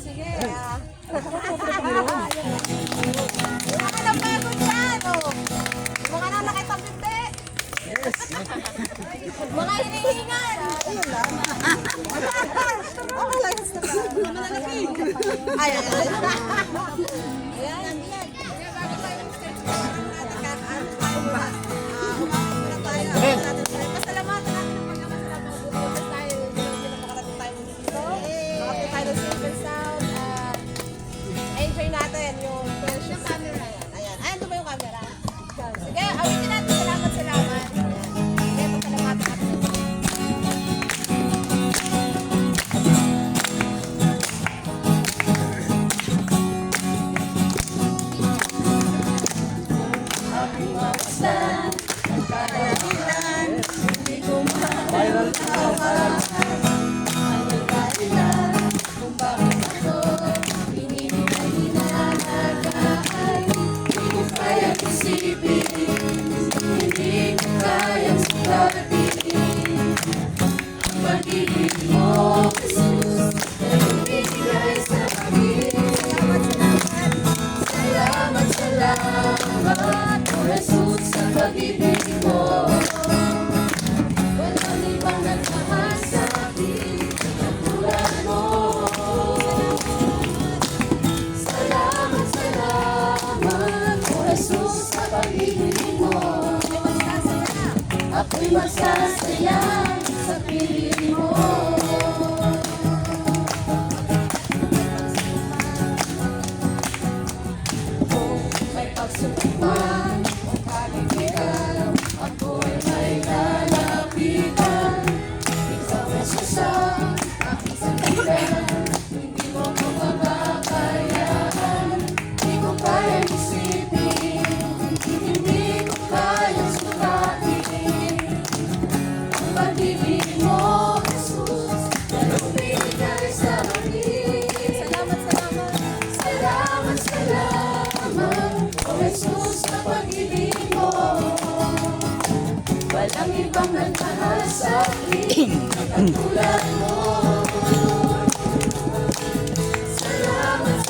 Sige. Mga napagod dyan, oh. Mga nanakit ang binte. Mga hinihingan. Ayun lang. Okay lang. Ayan. Ayan. Pasalamatan natin ang pagkakasalamat ng bukas tayo. Pinapakarating tayo dito. Makapit tayo ng Silver Sound. Enjoy natin yung precious camera. Ayan. Ayan, ito ba yung camera? Sige, awitin natin. Salamat. Sige, pasalamatan natin. Ako'y magsasaya sa piling mo. Kung may pagsubok man o kalimutan, ako'y may lalapitan. Ikaw ay susa, aking sandigan. Hindi mo ko mapapayaan. Hindi ko kayang isipin, hindi ko kayang sukatin. Pag-ibig mo, Jesus, lalong binigay sa akin. Salamat, O Jesus, sa pag-ibig mo. Walang ibang nagmahal sa akin, katulad mo. Salamat,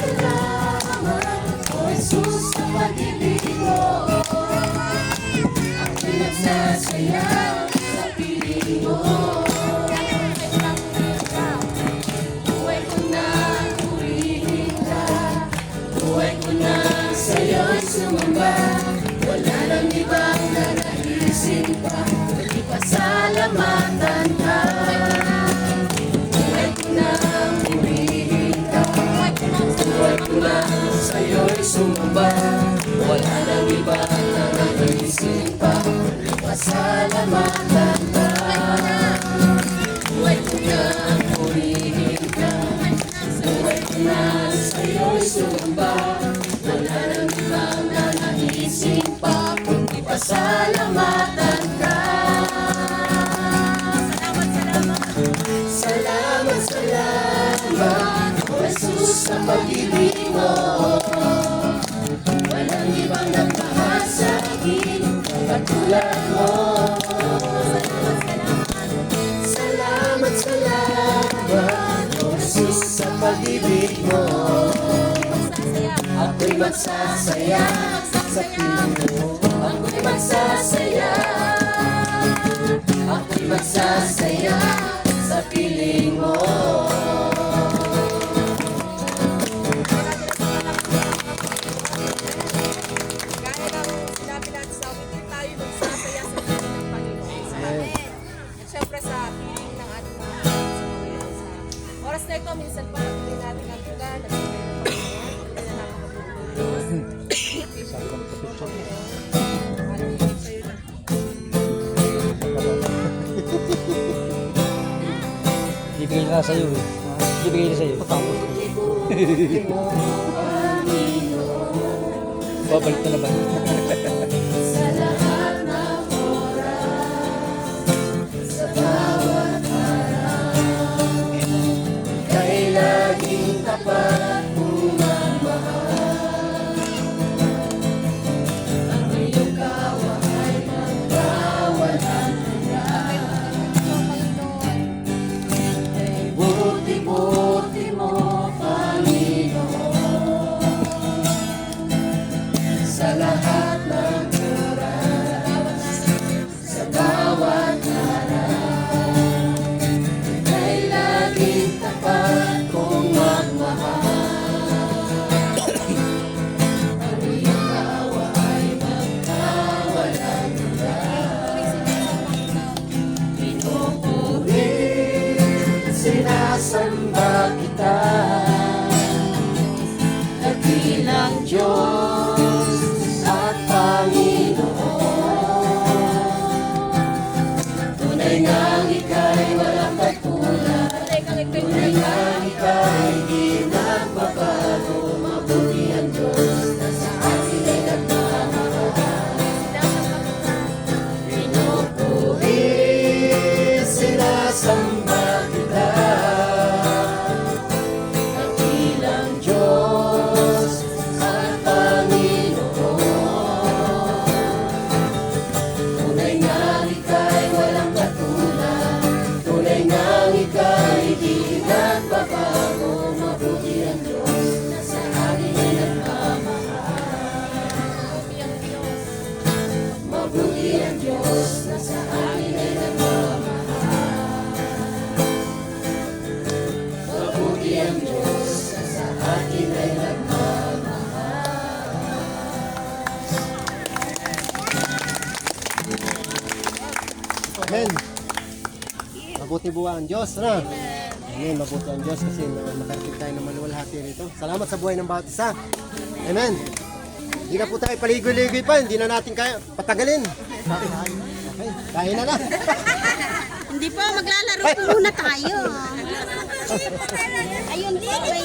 O Jesus, sa pag-ibig mo. Ako'y nagsasaya sa piling mo. Buhay ko na purihin ka. Buhay ko na sa'yo'y sumamba. Wala nang ibang nanaisin pa, kundi pasalamatan ka. Buhay ko na purihin ka. Buhay ko na sa'yo'y sumamba. Wala nang ibang nanaisin pa, kundi pasalamatan ka. Buhay ko na purihin ka. Buhay ko na sa'yo'y sumamba. Wala nang ibang nanaisin pa, kundi pasalamatan ka. Salamat, O Jesus, sa pag-ibig mo. Walang ibang nagmahal sa akin, katulad mo. Salamat, O Jesus, sa pag-ibig mo. Ako'y magsasaya sa piling mo. Ako'y magsasaya. Ako'y magsasaya sa piling mo. Gaya ng sinabi natin sa awitin, tayo magsasaya sa piling ng Panginoon. Amen. At syempre sa piling ng ating mga Panginoon. Sa oras na ito, minsan pa natin natin ang tugan at sabay ng Panginoon. Hindi na nakakapagpulos. Ibigay na sa'yo eh. Ibigay na sa'yo. Babalik na naman. Sa lahat ng oras, sa bawat araw, kay laging tapat mong magmahal. Ang iyong kawa ay magkawalang hanggan. Kay buti-buti mo pa sinasamba kita, dakilang Diyos at Panginoon. Tunay ngang ika'y walang katulad, tunay ngang ika'y di nagbabago. Mabuti ang Diyos na sa atin ay nagmamahal. Pinupuri, sinasamba kita, dakilang Diyos at Panginoon. Tunay ngang ika'y walang katulad, tunay ngang ika'y di nagbabago. Mabuti ang Diyos na sa atin ay nagmamahal. Mabuti ang Diyos na sa atin ay nagmamahal. Mabuti ang Diyos na sa atin ay nagmamahal. Amen. Mabuti buwa ang Diyos, ano? Amen. Mabuti ang Diyos kasi makarating tayo ng maluwalhati rito. Salamat sa buhay ng bawat isa. Amen. Hindi na po tayo paligoy-ligoy pa. Hindi na natin kaya patagalin. Okay. Kain na na. Hindi po, maglalaro po muna tayo. Ayun po, may